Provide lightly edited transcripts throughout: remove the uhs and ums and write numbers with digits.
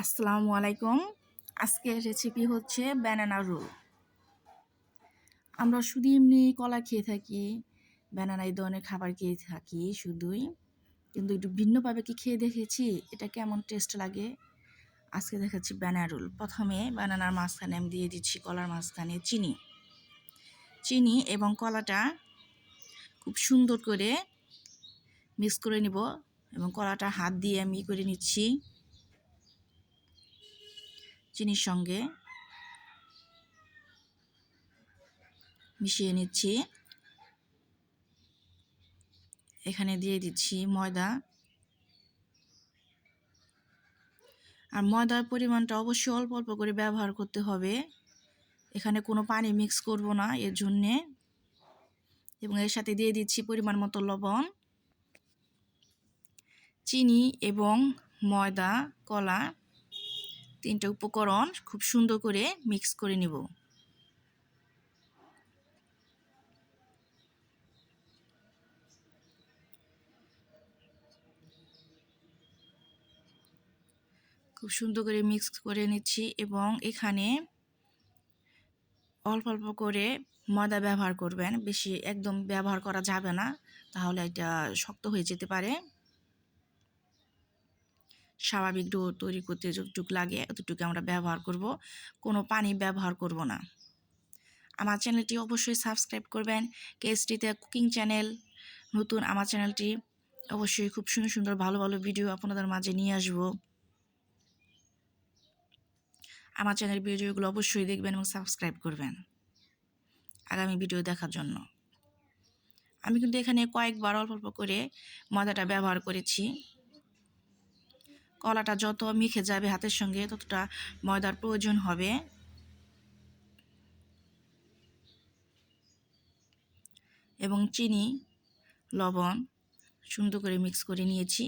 আসসালামু আলাইকুম। আজকের রেসিপি হচ্ছে ব্যানানা রোল। আমরা শুধু এমনি কলা খেয়ে থাকি, ব্যানানা এই ধরনের খাবার খেয়ে থাকি শুধুই, কিন্তু একটু ভিন্নভাবে কি খেয়ে দেখেছি এটা কেমন টেস্ট লাগে। আজকে দেখাচ্ছি ব্যানানা রোল। প্রথমে ব্যানানার মাঝখানে আমি দিয়ে দিচ্ছি কলার মাঝখানে চিনি এবং কলাটা খুব সুন্দর করে মিক্স করে নিব এবং কলাটা হাত দিয়ে আমি করে নিচ্ছি চিনির সঙ্গে মিশিয়ে নিচ্ছি। এখানে দিয়ে দিচ্ছি ময়দা, আর ময়দার পরিমাণটা অবশ্যই অল্প অল্প করে ব্যবহার করতে হবে। এখানে কোনো পানি মিক্স করব না এর জন্যে। এবং এর সাথে দিয়ে দিচ্ছি পরিমাণ মতো লবণ। চিনি এবং ময়দা, কলা তিনটে উপকরণ খুব সুন্দর করে মিক্স করে নিব। খুব সুন্দর করে মিক্স করে নিচ্ছি এবং এখানে অল্প অল্প করে ময়দা ব্যবহার করবেন, বেশি একদম ব্যবহার করা যাবে না, তাহলে এটা শক্ত হয়ে যেতে পারে। স্বাভাবিক ডো তৈরি করতে যতটুকু লাগে অতটুকু আমরা ব্যবহার করব, কোনো পানি ব্যবহার করব না। আমার চ্যানেলটি অবশ্যই সাবস্ক্রাইব করবেন। কেএসটিতে কুকিং চ্যানেল নতুন, আমার চ্যানেলটি অবশ্যই খুব সুন্দর সুন্দর ভালো ভালো ভিডিও আপনাদের মাঝে নিয়ে আসব। আমার চ্যানেলের ভিডিওগুলো অবশ্যই দেখবেন এবং সাবস্ক্রাইব করবেন আগামী ভিডিও দেখার জন্য। আমি কিন্তু এখানে কয়েকবার অল্প অল্প করে ময়দাটা ব্যবহার করেছি। কলাটা যত মিশে যাবে হাতের সঙ্গে ততটা ময়দার প্রয়োজন হবে। এবং চিনি, লবণ সুন্দর করে মিক্স করে নিয়েছি।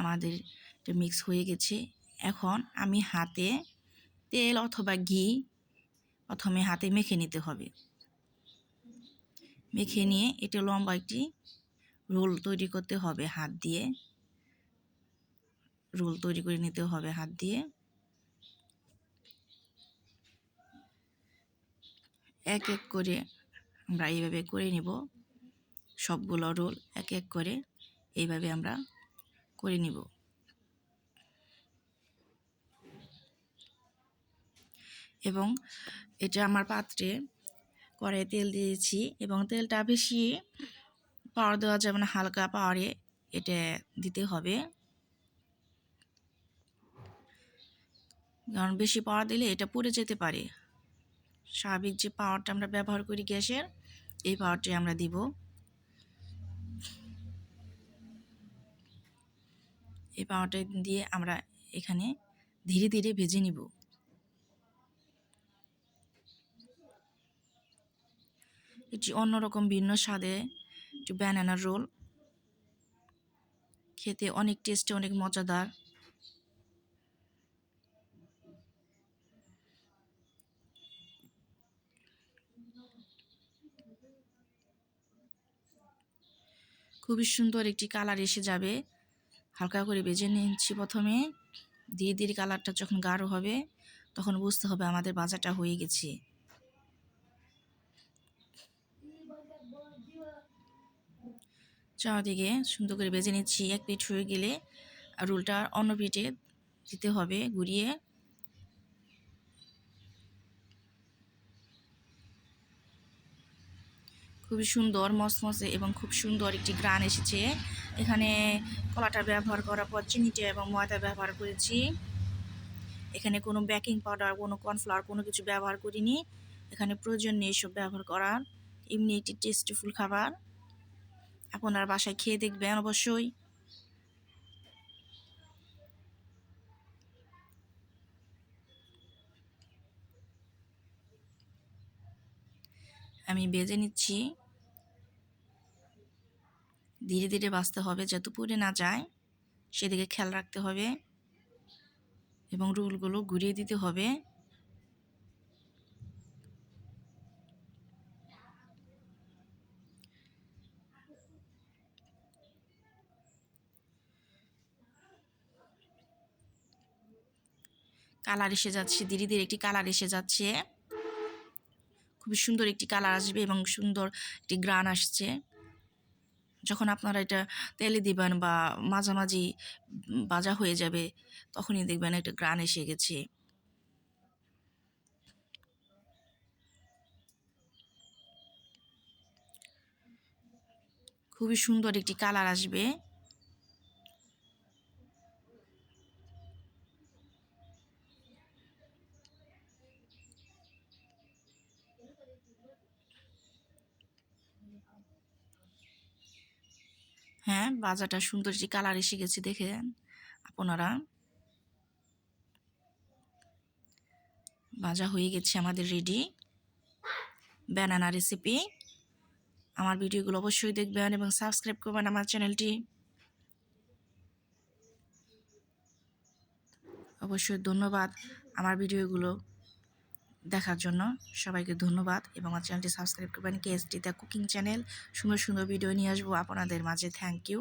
আমাদের এটা মিক্স হয়ে গেছে। এখন আমি হাতে তেল অথবা ঘি প্রথমে হাতে মেখে নিতে হবে। মেখে নিয়ে এটা লম্বা একটি রোল তৈরি করতে হবে হাত দিয়ে। রোল তৈরি করে নিতে হবে হাত দিয়ে। এক এক করে আমরা এইভাবে করে নেব। সবগুলো রোল এক এক করে এইভাবে আমরা করে নিব। এবং এটা আমার পাত্রে কড়াইয়ে তেল দিয়েছি এবং তেলটা বেশি পাওয়ার দেওয়া যাবে না, হালকা পাওয়ারে এটা দিতে হবে, কারণ বেশি পাওয়ার দিলে এটা পুড়ে যেতে পারে। স্বাভাবিক যে পাওয়ারটা আমরা ব্যবহার করি গ্যাসের, এই পাওয়ারটাই আমরা দিব। এই পাওয়ারটা দিয়ে আমরা এখানে ধীরে ধীরে ভেজে নিব। এটি অন্যরকম ভিন্ন স্বাদে একটি ব্যানানা রোল, খেতে অনেক টেস্টি, অনেক মজাদার। খুবই সুন্দর একটি কালার এসে যাবে। হালকা করে ভেজে নিচ্ছি প্রথমে। ধীরে ধীরে কালারটা যখন গাঢ় হবে তখন বুঝতে হবে আমাদের ভাজাটা হয়ে গেছে। চারদিকে সুন্দর করে ভেজে নিচ্ছি। এক পিঠ হয়ে গেলে রোলটা অন্য পিঠে দিতে হবে ঘুরিয়ে। খুবই সুন্দর মসমসে এবং খুব সুন্দর একটি গ্রান এসেছে। এখানে কলাটা ব্যবহার করার পর চিনিটা এবং ময়দা ব্যবহার করেছি। এখানে কোনো বেকিং পাউডার, কোনো কর্নফ্লাওয়ার কোনো কিছু ব্যবহার করিনি। এখানে প্রয়োজন নেই এসব ব্যবহার করার। এমনি একটি টেস্টিফুল খাবার, আপনার বাসায় খেয়ে দেখবেন অবশ্যই। আমি ভেজে নিচ্ছি। ধীরে ধীরে ভাজতে হবে যাতে পুড়ে না যায়, সেদিকে খেয়াল রাখতে হবে এবং রোলগুলো ঘুরিয়ে দিতে হবে। কালার এসে যাচ্ছে, ধীরে ধীরে একটি কালার এসে যাচ্ছে, খুবই সুন্দর একটি কালার আসবে এবং সুন্দর একটি গ্রান আসছে। যখন আপনারা এটা তেলে দিবেন বা মাঝামাঝি ভাজা হয়ে যাবে, তখনই দেখবেন একটা গ্রান এসে গেছে। খুবই সুন্দর একটি কালার আসবে। হ্যাঁ, ভাজাটা সুন্দর একটি কালার এসে গেছে, দেখেন আপনারা। ভাজা হয়ে গেছে আমাদের রেডি ব্যানানা রেসিপি। আমার ভিডিওগুলো অবশ্যই দেখবেন এবং সাবস্ক্রাইব করবেন আমার চ্যানেলটি। অবশ্যই ধন্যবাদ আমার ভিডিওগুলো দেখার জন্য, সবাইকে ধন্যবাদ এবং আমার চ্যানেলটি সাবস্ক্রাইব করবেন। KSD দ্য কুকিং চ্যানেল, সুন্দর সুন্দর ভিডিও নিয়ে আসবো আপনাদের মাঝে। Thank you.